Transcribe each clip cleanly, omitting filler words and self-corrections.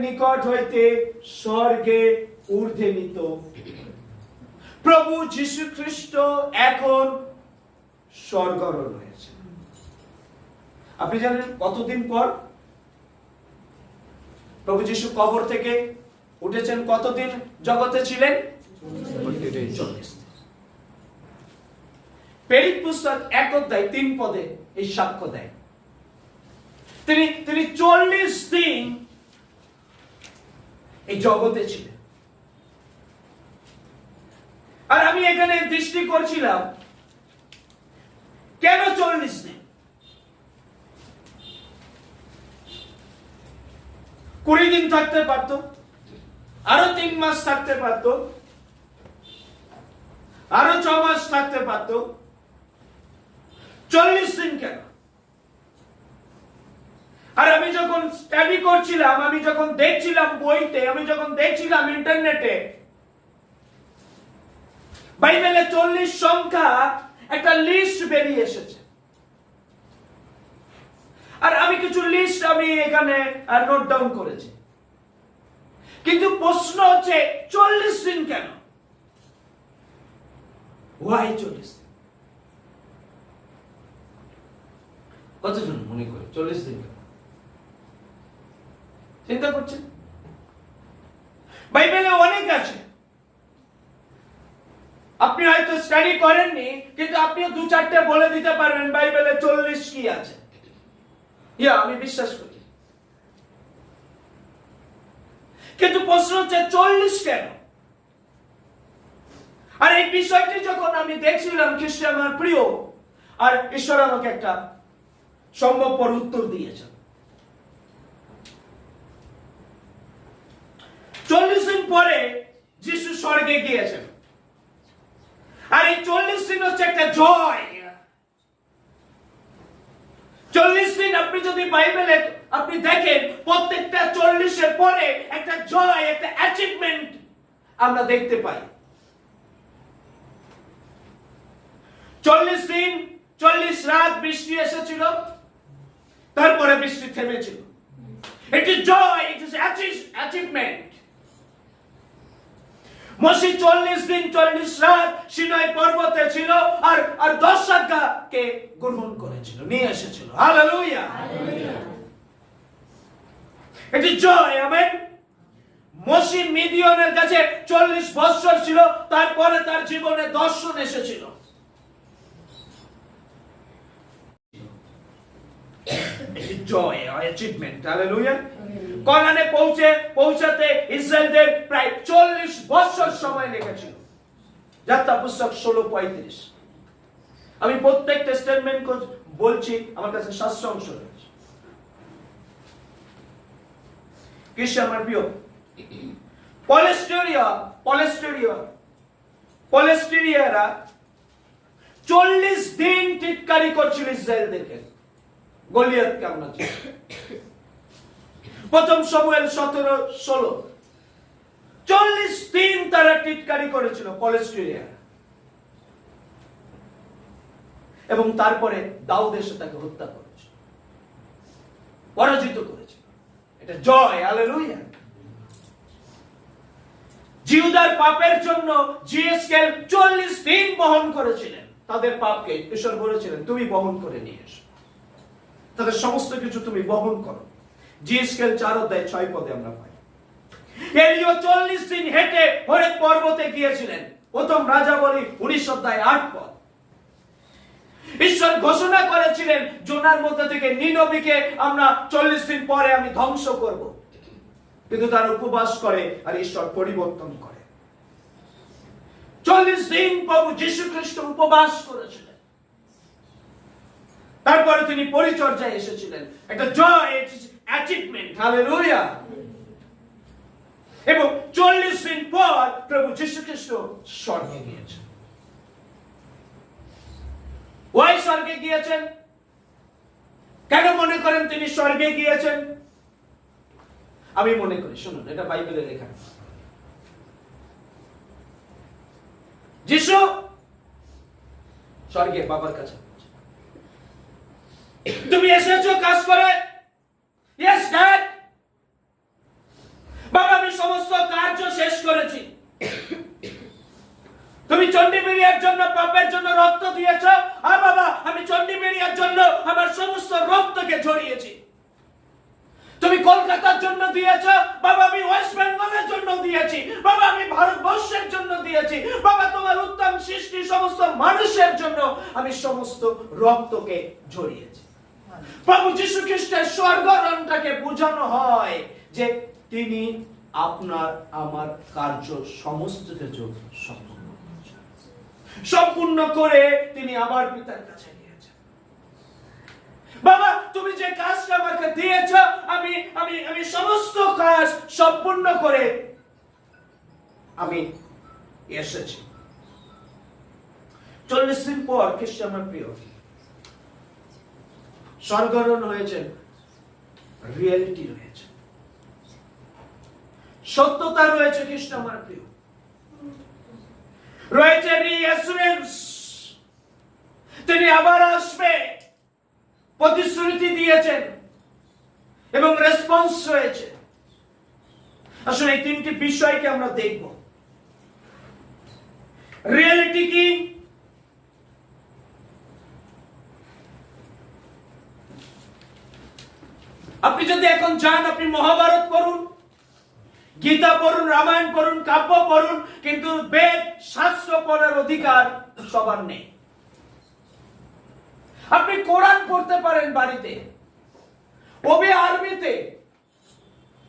নিকট হইতে স্বর্গে ঊর্ধ্বে নিত। প্রভু যীশু খ্রিস্ট এখন স্বর্গারোহণ হয়েছে। আপনি জানেন কতদিন পর প্রভু যীশু কবর থেকে উঠেছেন? কতদিন জগতে ছিলেন? 40 দিন। প্রেরিত পুস্তক 1 অধ্যায় 3 পদে এই সাক্ষ্য দেয়। তিনি 40 দিন এই জগতে ছিলেন। আর আমি এখানে দৃষ্টি করছিলাম, কেন 40 দিন? 20 দিন থাকতে পারত, আরো 3 মাস থাকতে পারত, আরো 6 মাস থাকতে পারত। 40 দিন কেন? আর আমি যখন স্টাডি করছিলাম, আমি যখন দেখছিলাম বইতে, আমি যখন দেখছিলাম ইন্টারনেটে, বাইবেলে 40 সংখ্যা একটা লিস্ট বেরিয়ে এসেছে। আর আমি কিছু লিস্ট আমি এখানে নোট ডাউন করেছি। কিন্তু প্রশ্ন হচ্ছে 40 দিন কেন? ওয়াই 40 দিন? কতজন মনে করে 40 দিন কেন? চিন্তা করছেন? বাইবেলে অনেক আছে, আপনি হয়তো স্টাডি করেননি, কিন্তু আপনিও 2-4টে বলে দিতে পারবেন বাইবেলে 40 কি আছে। আমি বিশ্বাস করি। কিন্তু প্রশ্ন হচ্ছে 40 কেন? আর এই বিষয়টি যখন আমি দেখছিলাম, খ্রিস্ট আমার প্রিয়, আর ঈশ্বর আমাকে একটা সম্ভবপর উত্তর দিয়েছেন। 40 দিন পরে যিশু স্বর্গে গিয়েছেন। আর এই 40 দিন হচ্ছে একটা জয়। 40 দিন আপনি যদি বাইবেলে আপনি দেখেন, প্রত্যেকটা 40 এর পরে একটা জয়, একটা অ্যাচিভমেন্ট আমরা দেখতে পাই। 40 দিন 40 রাত বৃষ্টি এসেছিল, তারপরে বৃষ্টি থেমেছিল। এটি জয়, ইট ইজ অ্যাচিভমেন্ট। মোশে 40 দিন 40 রাত সিনাই পর্বতে ছিল, আর 10 আজ্ঞাকে গ্রহণ করেছিল, নিয়ে এসেছিল। হালেলুয়া! এটি জয়। আমেন। মোশে মিডিয়ানের কাছে 40 বছর ছিল, তারপরে তার জীবনে দর্শন এসেছিল। এটি জয়, অ্যাচিভমেন্ট। হালেলুয়া! কনানে পৌঁছাতে ইসরায়েলদের প্রায় 40 বছর সময় লেগেছিল। যাত্রা পুস্তক 16:35। আমি প্রত্যেকটা স্টেটমেন্ট বলছি, আমার কাছে শাস্ত্রাংশ রয়েছে। খ্রিস্ট আমার প্রিয়, পলেস্টিরিয়ারা 40 দিন টিটকারি করছিল ইসরায়েলদেরকে, গলিয়াতকে। আমরা প্রথম শমুয়েল 17:16, 40 দিন তারা টিটকারি করেছিল পলেস্টিরিয়া, এবং তারপরে দাউদ এসে তাকে হত্যা করেছিল, পরাজিত করেছিল। এটা জয়। হালেলুয়া! জিহুদার পাপের জন্য জিএসকেল 40 দিন বহন করেছিলেন। তাদের পাপকে ঈশ্বর বলেছিলেন, তুমি বহন করে নিয়ে এসো, তাদের সমস্ত কিছু তুমি বহন করো। জিএসকেল 4:6 পদে আমরা পাই। এলিও 40 দিন হেঁটে হরেব পর্বতে গিয়েছিলেন। প্রথম রাজাবলী 19:8 পদ। ঈশ্বর ঘোষণা করেছিলেন জোনার মধ্যে থেকে নিনবীকে আমরা 40 দিন পরে আমি ধ্বংস করব। কিন্তু তারা উপবাস করে, আর ঈশ্বর পরিবর্তন করে। 40 দিন প্রভু যীশু খ্রিস্ট উপবাস করেছিলেন, তারপরে তিনি পরিচর্যায় এসেছিলেন। একটা জয়, অ্যাচিভমেন্ট। হালেলুয়া! এবং 40 দিন পর প্রভু যীশু খ্রিস্ট স্বর্গে গিয়েছেন। ওই স্বর্গে গিয়েছেন কেন মনে করেন তিনি স্বর্গে গিয়েছেন? আমি মনে করি, শুনুন, এটা বাইবেলে লেখা। যিশু স্বর্গে বাবার কাছে, তুমি এসেছো কাজ করে? Yes dad. চণ্ডী মেরিয়ার জন্য পাপের জন্য রক্ত দিয়েছ, আর বাবা আমি চণ্ডী মেরিয়ার জন্য আমার সমস্ত রক্তকে ঝরিয়েছি। তুমি কলকাতার জন্য দিয়েছ, বাবা আমি ওয়েস্ট বেঙ্গলের জন্য দিয়েছি, বাবা আমি ভারতবর্ষের জন্য দিয়েছি, বাবা তোমার উত্তম সৃষ্টি সমস্ত মানুষের জন্য আমি সমস্ত রক্তকে ঝরিয়েছি। প্রভু যীশু খ্রিস্টের স্বর্গারোহণটাকে বোঝানো হয় যে তিনি আপনার আমার কার্য সমস্ত কিছু সম্পূর্ণ করে তিনি আমার পিতার কাছে নিয়েছেন। বাবা তুমি যে কাজটা আমাকে দিয়েছ, আমি আমি আমি সমস্ত কাজ সম্পূর্ণ করে আমি এসেছি। 40 দিন পর খ্রিস্ট আমার প্রিয় স্বর্গারোহণ হয়েছে, রিয়েলিটি রয়েছে, সত্যতা রয়েছে। খ্রিস্ট আমার প্রিয় রয়েছে রিঅ্যাসুরেন্স, তিনি আবার আসবে প্রতিশ্রুতি দিয়েছেন এবং রেসপন্স রয়েছে। আসলে এই তিনটি বিষয়কে আমরা দেখব। রিয়েলিটি কি? আপনি যদি এখন যান, আপনি মহাভারত পড়ুন, গীতা পড়ুন, রামায়ণ পড়ুন, কাব্য পড়ুন, কিন্তু বেদ শাস্ত্র পড়ার অধিকার সবার নেই। আপনি কোরআন পড়তে পারেন বাড়িতে, ওবে আরবিতে,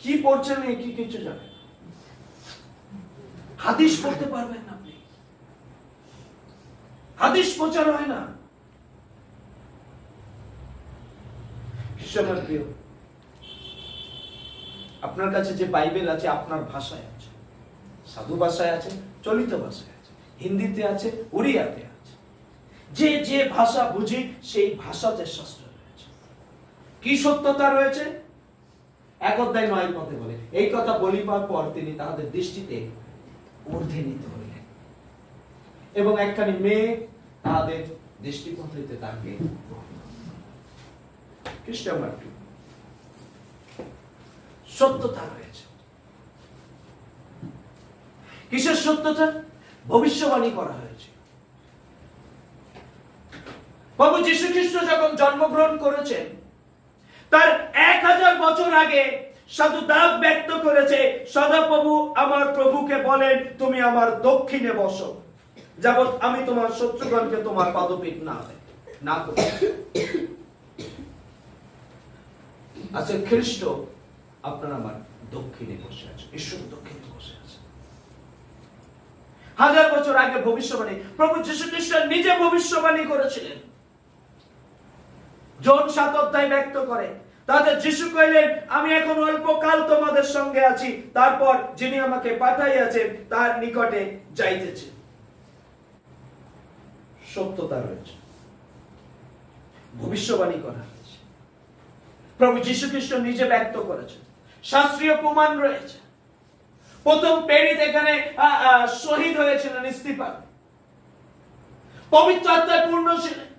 কি পড়ছেন কি কিছু জানেন। হাদিস পড়তে পারবেন না, আপনি হাদিস প্রচার হয় না। আমার প্রিয়, আপনার কাছে যে বাইবেল আছে আপনার ভাষায় আছে, সাধু ভাষায় আছে, চলিত ভাষায় আছে, হিন্দিতে আছে, উড়িয়াতে আছে, যে যে ভাষা বুঝি সেই ভাষাতে শাস্ত্র রয়েছে। কি সত্যতা রয়েছে? 1 অধ্যায় 9 পদে বলে, এই কথা বলিবার পর তিনি তাহাদের দৃষ্টিতে ঊর্ধ্বে নিতে হইলেন এবং একখানি মেয়ে তাহাদের দৃষ্টিপথ হইতে তাকে খ্রিস্ট আমার প্রিয় সত্যতা রয়েছে। কিসের সত্যতা? ভবিষ্যবাণী করা হয়েছে। প্রভু যীশু খ্রিস্ট যখন জন্মগ্রহণ করেছেন, তার 1000 বছর আগে সাধু দাগ ব্যক্ত করেছে, সদাপ্রভু আমার প্রভুকে বলেন, তুমি আমার দক্ষিণে বসো, যাবৎ আমি তোমার শত্রুগণকে তোমার পাদপীঠ না করি। আচ্ছা, খ্রিস্ট আপনার আমার দক্ষিণে বসে আছে, ঈশ্বর দক্ষিণে বসে আছে। 1000 বছর আগে ভবিষ্যবাণী প্রভু যীশু খ্রিস্ট নিজে ভবিষ্যবাণী করেছিলেন। জন 7 অধ্যায় ব্যক্ত করে, তাতে যীশু কইলেন, আমি এখন অল্প কাল তোমাদের সঙ্গে আছি, তারপর যিনি আমাকে পাঠাইয়াছেন তার নিকটে যাইতেছে। সত্যতা রয়েছে, ভবিষ্যবাণী করা হয়েছে, প্রভু যীশু খ্রিস্ট নিজে ব্যক্ত করেছেন, শাস্ত্রীয় প্রমাণ রয়েছে। প্রথম প্রেরিত এখানে শহীদ হয়েছিলেন, ইস্তিফান, পবিত্র আত্মায় পূর্ণ ছিলেন,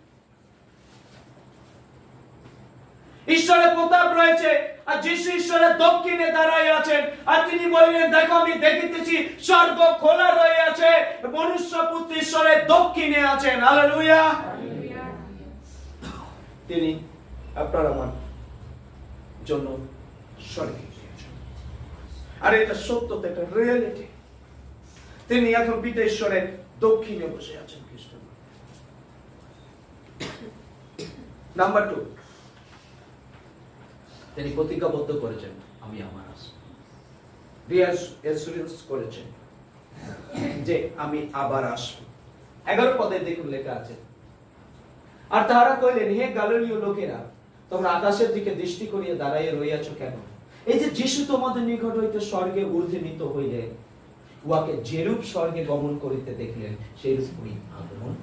ঈশ্বরের প্রতাপ রয়েছে, আর যিশু ঈশ্বরের দক্ষিণে দাঁড়ায় আছেন, আর তিনি বললেন, দেখো আমি দেখিতেছি স্বর্গ খোলা রয়ে আছে, মনুষ্য পুত্র ঈশ্বরের দক্ষিণে আছেন। হালেলুয়া। তিনি আপনার আমার জন্য স্বর্গে গিয়েছেন, আর এটা সত্যতা, এটা রিয়েলিটি। তিনি এখন পিতা ঈশ্বরের দক্ষিণে বসে আছেন খ্রিস্ট। নাম্বার 2, তিনি প্রতিজ্ঞাবদ্ধ করেছেন, আমি আমার আসব, রিঅ্যাসুরেন্স করেছেন যে আমি আবার আসব। 11 পদে দেখুন লেখা আছে, আর তাহারা কইলেন, হে গালিলীয় লোকেরা, তোমরা আকাশের দিকে দৃষ্টি করিয়া দাঁড়াইয়া রইয়াছ কেন? এই যে যিশু তোমাদের নিকট হইতে স্বর্গে ঊর্ধ্বে নীত হইলে, উহাকে যেরূপ স্বর্গে গমন করিতে দেখলেন, সেইরূপ উনি আগমন,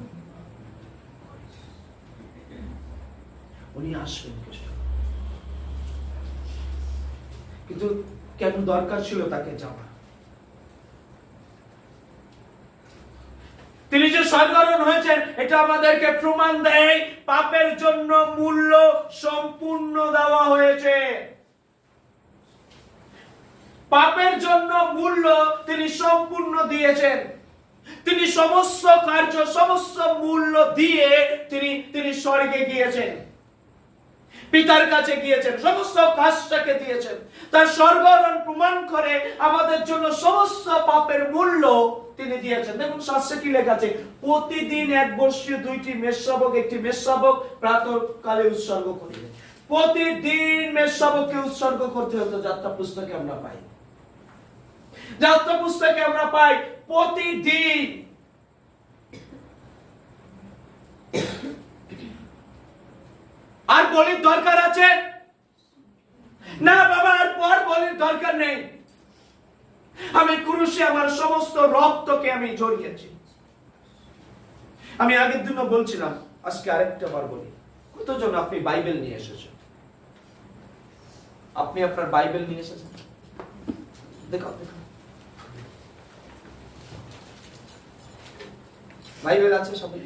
উনি আসবেন খ্রিস্ট। কিন্তু কেন দরকার ছিল তাকে যাওয়া? তিনি যে স্বর্গারোহণ হয়েছেন, এটা আমাদেরকে প্রমাণ দেয় পাপের জন্য মূল্য সম্পূর্ণ দেওয়া হয়েছে। পাপের জন্য মূল্য তিনি সম্পূর্ণ দিয়েছেন। তিনি সমস্ত কার্য, সমস্ত মূল্য দিয়ে তিনি স্বর্গে গিয়েছেন, পিতার কাছে গিয়েছেন, সমস্ত কাজটাকে দিয়েছেন। তার স্বর্গারোহণ প্রমাণ করে আমাদের জন্য সমস্ত পাপের মূল্য তিনি দিয়েছেন। দেখুন শাস্ত্রে কি লেখা আছে, প্রতিদিন এক বর্ষীয় 2টি মেষশাবক, একটি মেষশাবক প্রাতঃকালে উৎসর্গ করিবে। প্রতিদিন মেষশাবককে উৎসর্গ করতে হতো। যাত্রা পুস্তকে আমরা পাই, যাত্রা পুস্তকে আমরা পাই প্রতিদিন। আর বলির দরকার আছে না বাবা, আর পর বলির দরকার নেই। আমি ক্রুশে আমার সমস্ত রক্তকে আমি জড়িয়েছি। আমি আগের দিনও বলছিলাম, আজকে আরেকটা বার বলি। কতজন আপনি বাইবেল নিয়ে এসেছেন? আপনি আপনার বাইবেল নিয়ে এসেছেন? দেখো দেখো, বাইবেল আছে সবাই?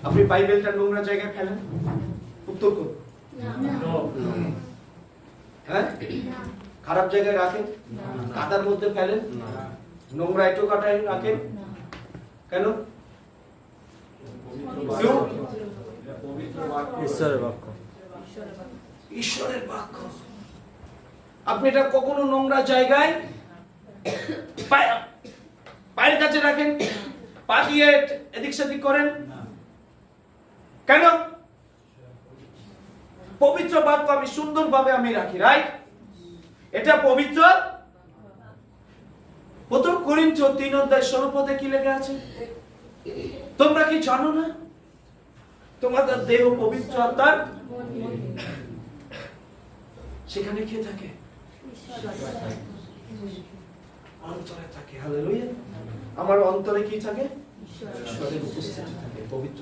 আপনি বাইবেলটা নোংরা জায়গায় ফেলেন? উত্তর করুন। হ্যাঁ, খারাপ জায়গায় রাখেন? কাদার মধ্যে ফেলেন? নোংরা এটো কাটায় রাখেন? কেন? ঈশ্বরের বাক্য। ঈশ্বরের বাক্য। আপনি এটা কখনো নোংরা জায়গায় পায়ের কাছে রাখেন? পা দিয়ে এদিক সেদিক করেন কেন? পবিত্র বাক্য আমি সুন্দরভাবে আমি রাখি, রাইট? এটা পবিত্র। প্রথম করিন্থীয় 3:16 কি লেখা আছে? তোমরা কি জানো না তোমাদের দেহ পবিত্র আত্মার? সেখানে কে থাকে? অন্তরে থাকে। হালেলুয়া। আমার অন্তরে কি থাকে? ঈশ্বরের উপস্থিতি থাকে, পবিত্র।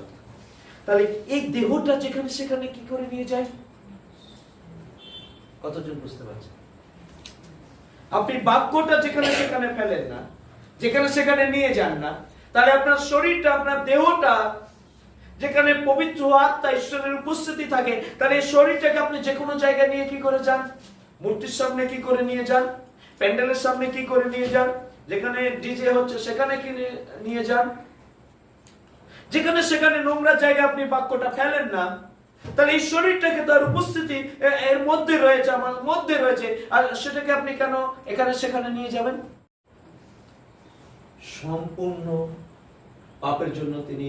তাহলে এই দেহটা যেখানে সেখানে কি করে নিয়ে যায়? কতজন বুঝতে পারছেন? আপনি বাক্যটা যেখানে সেখানে ফেলেন না, যেখানে সেখানে নিয়ে যান না, তাহলে আপনার শরীরটা, আপনার দেহটা যেখানে পবিত্র আত্মা ঈশ্বরের উপস্থিতি থাকে, তাহলে এই শরীরটাকে আপনি যে কোনো জায়গায় নিয়ে কি করে যান? মূর্তির সামনে কি করে নিয়ে যান? প্যান্ডেলের সামনে কি করে নিয়ে যান? যেখানে ডিজে হচ্ছে সেখানে কি নিয়ে যান? যেখানে সেখানে নোংরা জায়গায় আপনি বাক্যটা ফেলেন না, তাহলে এই শরীরটাকে তার উপস্থিতি এর মধ্যে রয়েছে, আমার মধ্যে রয়েছে, আর সেটাকে আপনি কেন এখানে সেখানে নিয়ে যাবেন? সম্পূর্ণ পাপের জন্য তিনি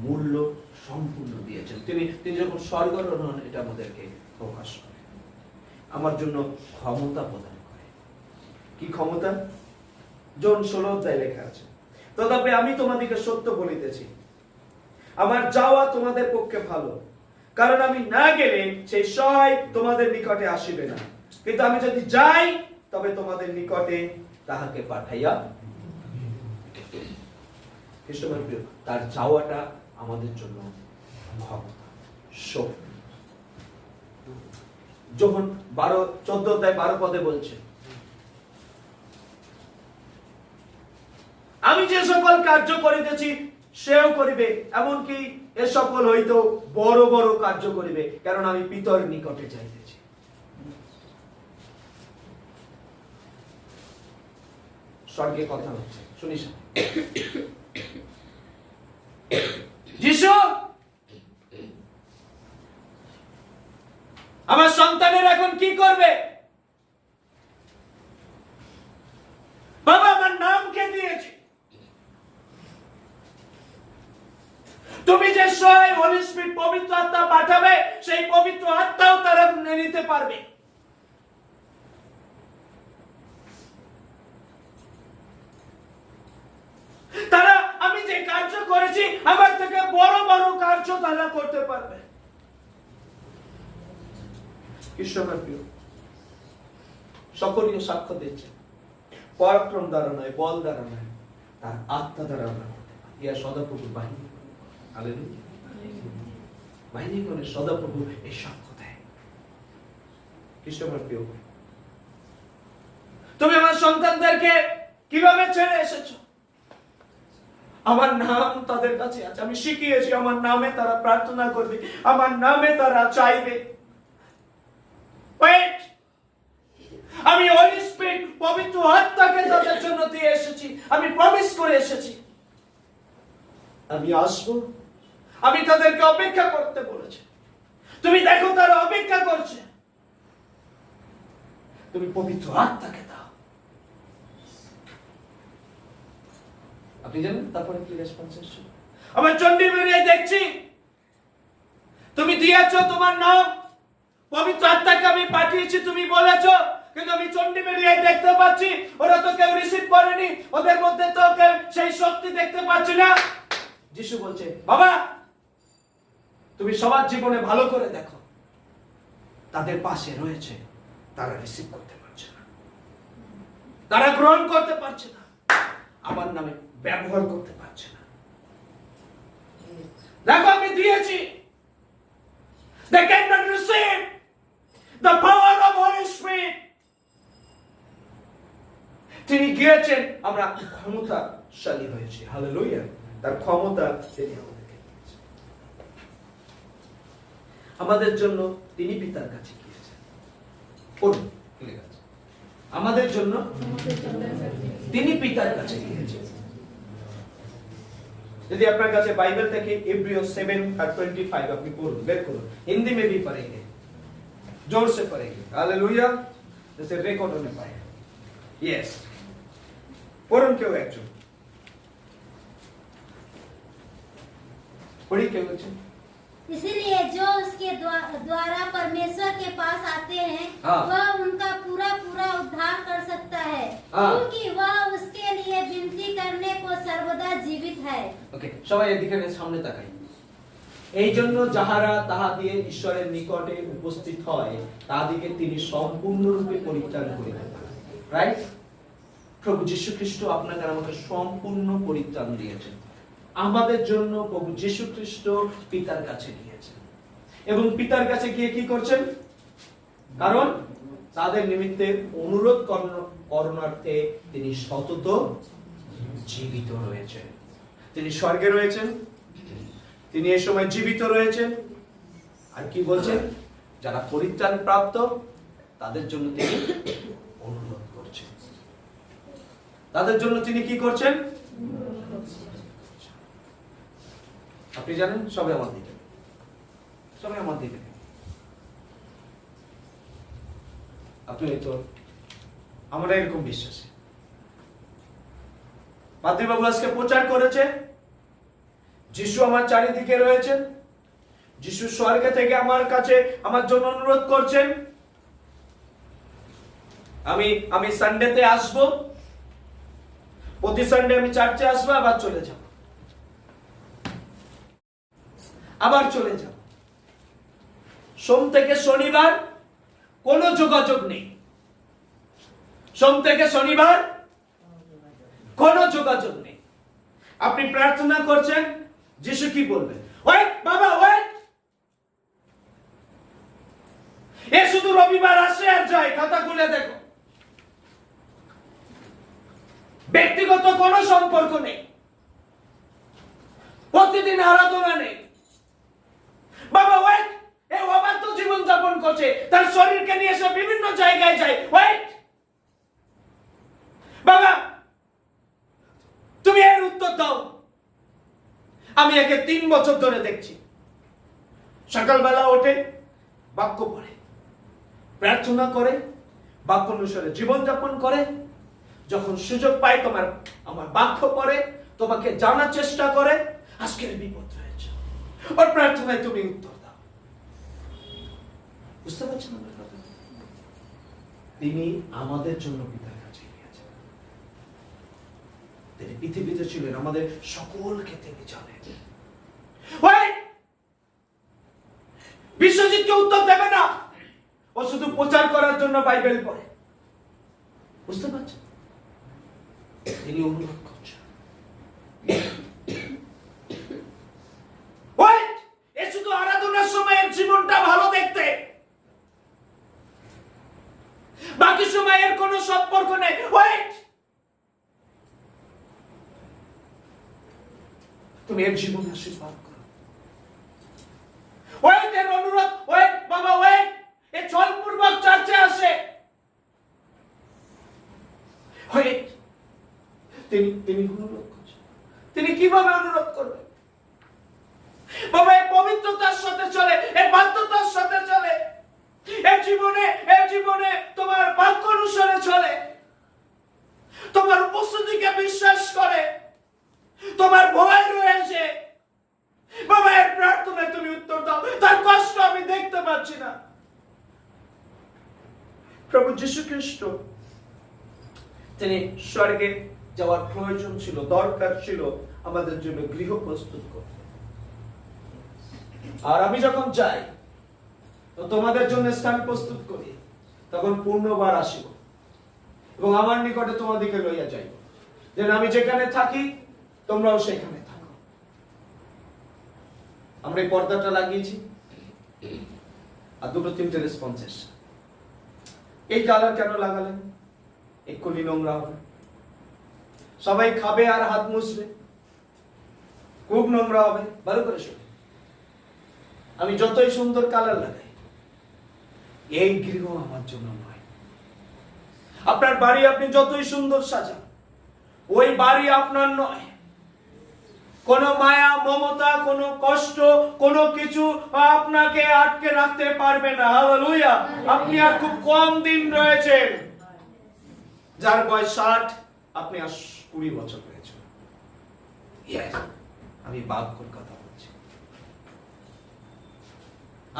মূল্য সম্পূর্ণ দিয়েছেন। তিনি যখন স্বর্গারোহণ হন, এটা আমাদেরকে প্রকাশ করে, আমার জন্য ক্ষমতা প্রদান করে। কি ক্ষমতা? জন 16 লেখা আছে, তথাপি আমি তোমাদেরকে সত্য বলিতেছি, আমার যাওয়া তোমাদের পক্ষে ভালো, কারণ আমি না গেলে সেই সহায় তোমাদের নিকটে আসিবে না, কিন্তু আমি যদি যাই তবে তোমাদের নিকটে তাহাকে পাঠাইয়া। তার যাওয়াটা আমাদের জন্য ক্ষমতা, শক্তি। যখন 14:12 বলছে, আমি যে সকল কার্য করিতেছি সেও করিবে, এমনকি এ সকল হইতো বড় বড় কার্য করিবে, কারণ আমি পিতার নিকটে যাইতেছি। স্বর্গে কথা হচ্ছে, শুনিস? যিশু, আমার সন্তানের এখন কি করবে? বাবা, আমার নাম কে দিয়েছে? তুমি যে সহায় হলি স্পিরিট, পবিত্র আত্মা পাঠাবে, সেই পবিত্র আত্মাও তারা নিতে পারবে। তারা, আমি যে কার্য করেছি, আমার থেকে বড় বড় কার্য তারা করতে পারবে। ঈশ্বরের প্রিয়, সকলীয় সাক্ষ্য দিচ্ছে, পরাক্রম দ্বারা নয়, বল দ্বারা নয়, তার আত্মা দ্বারা আমরা করতে পারি। ইয়া সদাপ্রভুর বাহিনী। হালেলুয়া। বাহিনী করে সদাপ্রভু এই সাক্ষ্য দেয়। ঈশ্বরের প্রিয়, তুমি আমার সন্তানদেরকে কিভাবে ছেড়ে এসেছো? আমার নাম তাদের কাছে আছে, আমি শিখিয়েছি আমার নামে তারা প্রার্থনা করবে, আমার নামে তারা চাইবে। আমি হলি স্পিরিট, পবিত্র আত্মাকে তাদের জন্য দিয়ে এসেছি, আমি প্রমিস করে এসেছি আমি আসবো, আমি তাদেরকে অপেক্ষা করতে বলেছি। তুমি দেখো তারা অপেক্ষা করছে, তুমি পবিত্র আত্মাকে দাও। আপনি জানেন তারপরে কি রেসপন্স এসেছে? আমার চণ্ডী বেরিয়ে দেখছি তুমি দিয়েছো তোমার নাম, পবিত্র আত্মাকে আমি পাঠিয়েছি তুমি বলেছো, কিন্তু আমি চণ্ডী বেরিয়ে দেখতে পাচ্ছি ওরা তো কেউ রিসিভ করেনি, ওদের মধ্যে তো কেউ সেই শক্তি দেখতে পাচ্ছি না। যিশু বলছে, বাবা তুমি সবার জীবনে ভালো করে দেখো, তাদের পাশে রয়েছে, তারা রিসিভ করতে পারছে না, তারা গ্রহণ করতে পারছে না, আমার নামে ব্যবহার করতে পারছে না। দেখো আমি দিয়েছি, they cannot receive the power of Holy Spirit. তিনি গিয়েছেন, আমরা ক্ষমতাশালী হয়েছি, হালেলুয়া। তার ক্ষমতা তিনি আমাদেরকে দিয়েছেন। আমাদের জন্য তিনি পিতার কাছে গিয়েছেন। আমাদের জন্য তিনি পিতার কাছে গিয়েছেন। যদি আপনার কাছে বাইবেল থেকে इब्रियो 7:25 আপনি পড়ুন, বের করুন, हिंदी में भी पढ़ेंगे, जोर से पढ़ेंगे, हालेलुया, जैसे रिकॉर्ड होने पाए। यस, পড়ুন কেউ একজন, पढ़ी কেউ একজন। इसलिए जो उसके द्वारा परमेश्वर के पास आते हैं, वह उनका पूरा पूरा उद्धार कर सकता है, क्योंकि वह उसके लिए विनती करने को सर्वदा जीवित है। ओके, সবাই এদিকে সামনে তাকাই। এই জন্য যাহারা তাহা দিয়ে ঈশ্বরের নিকটে উপস্থিত হয়, তাদেরকে তিনি সম্পূর্ণরূপে পরিত্রাণ করিবেন। রাইট? প্রভু যীশু খ্রিস্ট আপনাকে আমাকে সম্পূর্ণ পরিত্রাণ দিয়েছেন। আমাদের জন্য প্রভু যীশু খ্রিস্ট পিতার কাছে গিয়েছেন, এবং পিতার কাছে গিয়ে কি করছেন? কারণ তাদের নিমিত্তে অনুরোধ করণার্থে তিনি সতত জীবিত রয়েছেন। তিনি স্বর্গে রয়েছেন, তিনি এই সময় জীবিত রয়েছেন। আর কি বলছেন? যারা পরিত্রাণ প্রাপ্ত তাদের জন্য তিনি অনুরোধ করছেন। তাদের জন্য তিনি কি করছেন? আপনি জানেন? সবাই আমার দিকে, সবাই আমার দিকে। আপনি তো আমরা এরকম বিশ্বাসী। পাদ্রীবাবু আজকে প্রচার করেছে, যিশু আমার চারিদিকে রয়েছেন, যিশু স্বর্গে থেকে আমার কাছে আমার জন্য অনুরোধ করছেন। আমি সানডেতে আসব, প্রতি সানডে আমি চার্চে আসবো, আবার চলে যাব, আবার চলে যাব। সোম থেকে শনিবার কোনো যোগাযোগ নেই, সোম থেকে শনিবার কোনো যোগাযোগ নেই। আপনি প্রার্থনা করছেন, যিশু কি বলবেন? ওয়েট বাবা, ওয়েট। এ শুধু রবিবার আসে আর যায়, খাতা খুলে দেখো। ব্যক্তিগত কোনো সম্পর্ক নেই, প্রতিদিন আরাধনা নেই। বাবা ওয়েট, এ অবাধ্য জীবন যাপন করছে, তার শরীরকে নিয়ে সে বিভিন্ন জায়গায় যায়। ওয়েট বাবা, তুমি এর উত্তর দাও। আমি একে 3 বছর ধরে দেখছি, সকালবেলা ওঠে, বাক্য পড়ে, প্রার্থনা করে, বাক্য অনুসারে জীবনযাপন করে, যখন সুযোগ পায় আমার বাক্য পড়ে, তোমাকে জানার চেষ্টা করে। আজকের বিপদ রয়েছে, ওর প্রার্থনায় তুমি উত্তর দাও। বুঝতে পারছেন আমার কথা? তিনি আমাদের জন্য পিতার কাছে গিয়েছেন। তিনি পৃথিবীতে ছিলেন, আমাদের সকলকে তিনি জানেন। বিশ্বজিৎকে উত্তর দেবে না, ও শুধু প্রচার করার জন্য বাইবেল পড়ে। বুঝতে পারছেন? তিনি অনুরোধ করছেন, এ শুধু আরাধনার সময়ের জীবনটা ভালো দেখতে, বাকি সময়ের কোনো সম্পর্ক নেই। তুমি এর জীবন আশীর্বাদ করো। এর অনুরোধ, বাবা এ ছলপূর্বক চার্চে আসে, হয়ে তিনি অনুরোধ করছেন। তিনি কিভাবে অনুরোধ করবেন? বাবা, এই পবিত্রতার সাথে চলে, এই বাধ্যতার সাথে চলে, এই জীবনে তোমার বাক্য অনুসারে চলে, তোমার উপস্থিতিকে বিশ্বাস করে, তোমার ভয় রয়েছে। বাবা, এর প্রার্থনায় তুমি উত্তর দাও। তার কষ্ট আমি দেখতে পাচ্ছি না। প্রভু যীশু খ্রিস্ট, তিনি স্বর্গে যাওয়ার প্রয়োজন ছিল, দরকার ছিল আমাদের জন্য গৃহ প্রস্তুত করতে। আর আমি যখন যাই তো তোমাদের জন্য স্থান প্রস্তুত করি, তখন পূর্ণবার আসিব এবং আমার নিকটে তোমাদেরকে লইয়া যাইব, যেন আমি যেখানে থাকি তোমরাও সেখানে থাকো। আমরা এই পর্দাটা লাগিয়েছি আর 2-3টে রেসপন্স এসছে। এই কালার কেন লাগালেন? এক্ষুনি নোংরা হবে, সবাই খাবে আর হাত মুছবে, খুব নোংরা হবে। ভালো করে শোনো, আমি যতই সুন্দর কালার লাগাই, এই গৃহ আমার জন্য নয়। আপনার বাড়ি আপনি যতই সুন্দর সাজান, ওই বাড়ি আপনার নয়। কোন মায়া, মমতা, কোন কষ্ট, কোন কিছু আপনাকে আটকে রাখতে পারবে না। হালেলুয়া। আপনি আর খুব কম দিন রয়েছেন। যার বয়স 60, আপনি আর 20 বছর রয়েছে। আমি বাক্যর কথা বলছি।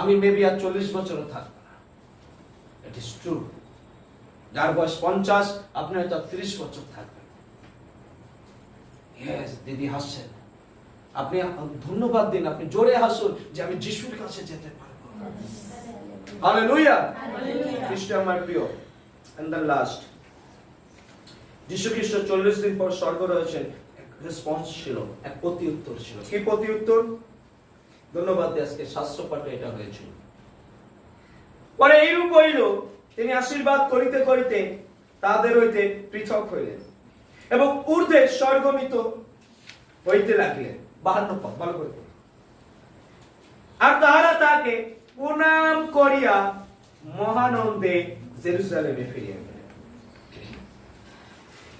আমি মেবি আর 40 বছরও থাকবো না। It is true. যার বয়স 50, আপনি হয়তো 30 বছর থাকবেন। দিদি হাসছেন, আপনি ধন্যবাদ দিন, আপনি জোরে হাসুন যে আমি যিশুর কাছে যেতে পারবো। হালেলুয়া। খ্রিস্ট আমার প্রিয়। এন্ড দ্য লাস্ট, যিশু খ্রিস্ট 40 দিন পর স্বর্গ রয়েছেন। এক রেসপন্স ছিল, এক প্রতি উত্তর ছিল। কি প্রতি উত্তর? ধন্যবাদ, আজকে শাস্ত্র পাঠে এটা হয়েছিল। পরে এইরূপ হইল, তিনি আশীর্বাদ করিতে করিতে তাদের হইতে পৃথক হইলেন এবং ঊর্ধ্বে স্বর্গমিত হইতে লাগলেন। 52 পদ, ভালো করে। আর তাহারা তাকে প্রণাম করিয়া মহানন্দে জেরুজালেমে ফিরিয়া গেলেন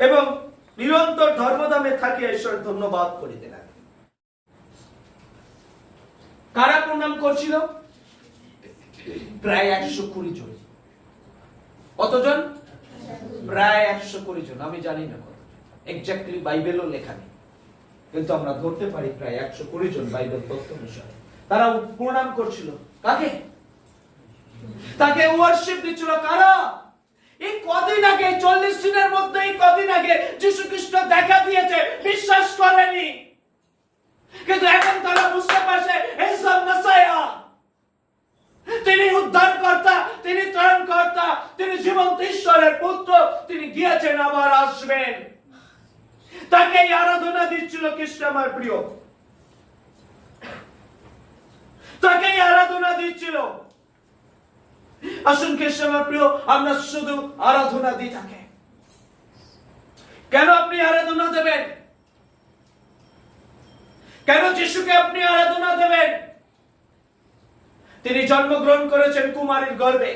এবং নিরন্তর ধর্মধামে থাকিয়া ঈশ্বর ধন্যবাদ করিতে লাগলেন। কারা প্রণাম করছিল? প্রায় 120 জন। কতজন? প্রায় 120 জন। আমি জানি না কত, এক্স্যাক্টলি বাইবেলও লেখা নেই, কিন্তু আমরা ধরতে পারি প্রায় 120 জন বাইবেল তথ্য অনুসারে। তারা প্রণাম করছিল কাকে? তাকে ওয়ার্শিপ দিচ্ছিল। কারা? এই কদিন আগে, 40 দিনের মধ্যে, এই কদিন আগে যীশু খ্রিস্ট দেখা দিয়েছে, বিশ্বাস করেনি, কিন্তু এখন তারা বুঝতে পারছে ঈসা মেসিয়া, তিনি উদ্ধারকর্তা, তিনি ত্রাণকর্তা, তিনি জীবন্ত ঈশ্বরের পুত্র, তিনি গিয়েছেন, আবার আসবেন। তাকে আরাধনা দিচ্ছিল খ্রিস্ট আমার প্রিয়, তাকে আরাধনা দিচ্ছিল। আসুন খ্রিস্ট আমার প্রিয়, আমরা শুধু আরাধনা দিই তাকে। কেন আপনি আরাধনা দেবেন? কেন যিশুকে আপনি আরাধনা দেবেন? তিনি জন্মগ্রহণ করেছেন কুমারীর গর্ভে,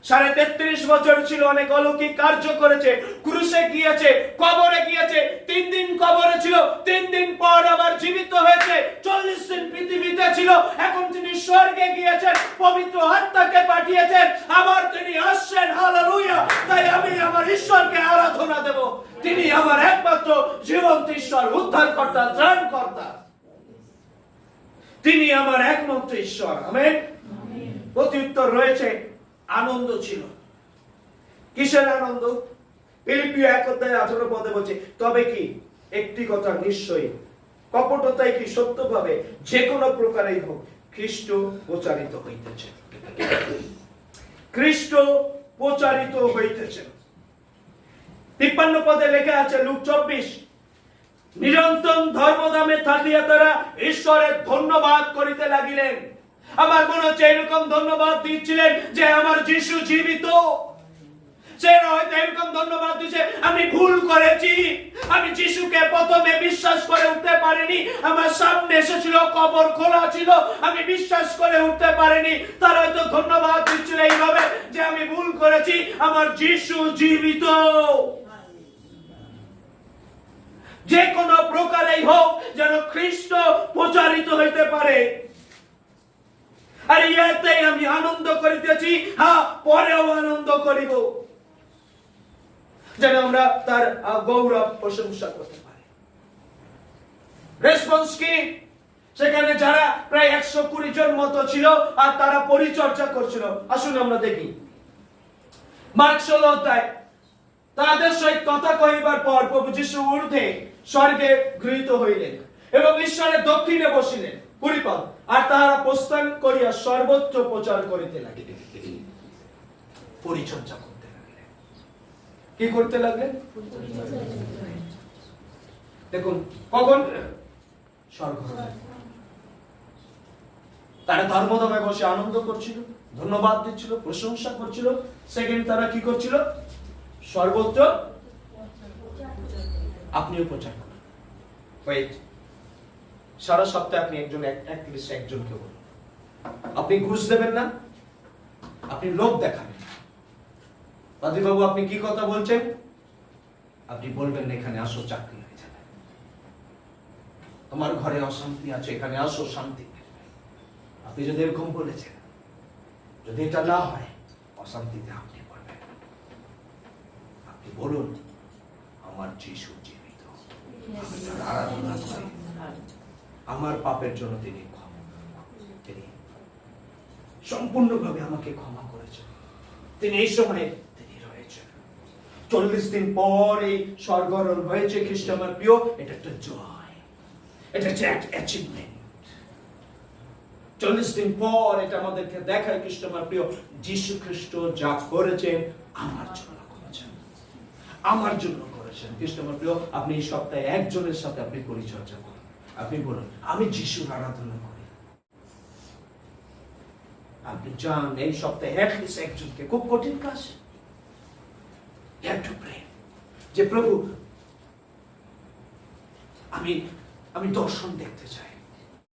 33.5 বছর ছিল, অনেক অলৌকিক কার্য করেছে, ক্রুশে গিয়েছে, কবরে গিয়েছে, 3 দিন কবরে ছিল, 3 দিন পর আবার জীবিত হয়েছে, 40 দিন পৃথিবীতে ছিল, এখন তিনি স্বর্গে গিয়েছেন, পবিত্র আত্মাকে পাঠিয়েছেন, আবার তিনি আসছেন। হালেলুয়া। তাই আমি আমার ঈশ্বরকে আরাধনা দেব। তিনি আমার একমাত্র জীবন্ত ঈশ্বর, উদ্ধারকর্তা, ত্রাণকর্তা। তিনি আমার একমাত্র ঈশ্বর। আমেন। প্রত্যুত্তর রয়েছে, আনন্দ ছিল। কিসের আনন্দ? ফিলিপিও 1:18 পদে বলছে, তবে কি একটি কথা নিশ্চয়ই, কপটতাই কি সত্যভাবে যে কোনো প্রকারেই হোক খ্রিস্ট প্রচারিত হইতেছে। খ্রিস্ট প্রচারিত হইতেছে। 53 পদে লেখা আছে, লুক 24, নিরন্তর ধর্মধামে থাকিয়া তারা ঈশ্বরের ধন্যবাদ করিতে লাগিলেন। আমার মনে হচ্ছে এরকম ধন্যবাদ দিচ্ছিলেন যে আমার যিশু জীবিত। সে হয়তো এরকম ধন্যবাদ দিচ্ছে, আমি ভুল করেছি, আমি যিশুকে প্রথমে বিশ্বাস করে উঠতে পারিনি, আমার সামনে এসেছিল, কবর খোলা ছিল, আমি বিশ্বাস করে উঠতে পারিনি। তারা হয়তো ধন্যবাদ দিচ্ছিল এইভাবে যে আমি ভুল করেছি, আমার যিশু জীবিত। যে কোনো প্রকারেই হোক যেন খ্রিস্ট প্রচারিত হইতে পারে। আর ইয়াতে আমি আনন্দ করিতেছি, হ্যাঁ পরেও আনন্দ করিব, যেন আমরা তার গৌরব প্রশংসা করতে পারি। রেসপন্স কি? সেখানে যারা প্রায় 120 জন মতো ছিল আর তারা পরিচর্যা করছিল। আসুন আমরা দেখি মার্ক 16 অধ্যায়। তাদের সহিত কথা কহিবার পর প্রভু যীশু ঊর্ধ্বে স্বর্গে গৃহীত হইলেন এবং ঈশ্বরের দক্ষিণে বসিলেন। 20 পদ। আর তাহারা প্রস্থান করিয়া সর্বত্র প্রচার করিতে লাগিলেন। পরিচর্যা করতে লাগলেন। কি করতে লাগলেন? দেখুন কখন স্বর্গরাজ্য। তারা ধর্মধামে বসে আনন্দ করছিল, ধন্যবাদ দিচ্ছিল, প্রশংসা করছিল। সেকেন্ড, তারা কি করছিল? সর্বত্র আপনিও প্রচার করেন। ওয়েট, সারা সপ্তাহে আপনি একজনকে বলুন। আপনি ঘুষ দেবেন না, আপনি লোক দেখাবেন না। বাবু আপনি কি কথা বলছেন? আপনি বলবেন না এখানে আসো, চাকরি হয়ে যাবে। তোমার ঘরে অশান্তি আছে, এখানে আসো, শান্তি। আপনি যদি এরকম বলেছেন, যদি এটা না হয়, অশান্তিতে আপনি পড়বেন। আপনি বলুন আমার যিশু জীবিত, আমি তার আরাধনা করি, আমার পাপের জন্য তিনি সম্পূর্ণভাবে আমাকে ক্ষমা করেছেন। তিনি এই সময়ে তিনি রয়েছেন। 40 দিন পর এই স্বর্গারোহণ হয়েছে খ্রিস্ট আমার প্রিয়। এটা একটা জয়, এটা একটা অ্যাচিভমেন্ট। 40 দিন পর এটা আমাদেরকে দেখায় খ্রিস্ট আমার প্রিয় যীশু খ্রিস্ট যা করেছেন আমার জন্য করেছেন, আমার জন্য করেছেন। খ্রিস্ট আমার প্রিয়, আপনি এই সপ্তাহে একজনের সাথে আপনি পরিচর্যা করুন। আপনি বলুন আমি যিশুর আরাধনা করি। আপনি চান এই সপ্তাহে অ্যাটলিস্ট একজনকে, খুব কঠিন কাজ, যে প্রভু আমি দর্শন দেখতে চাই,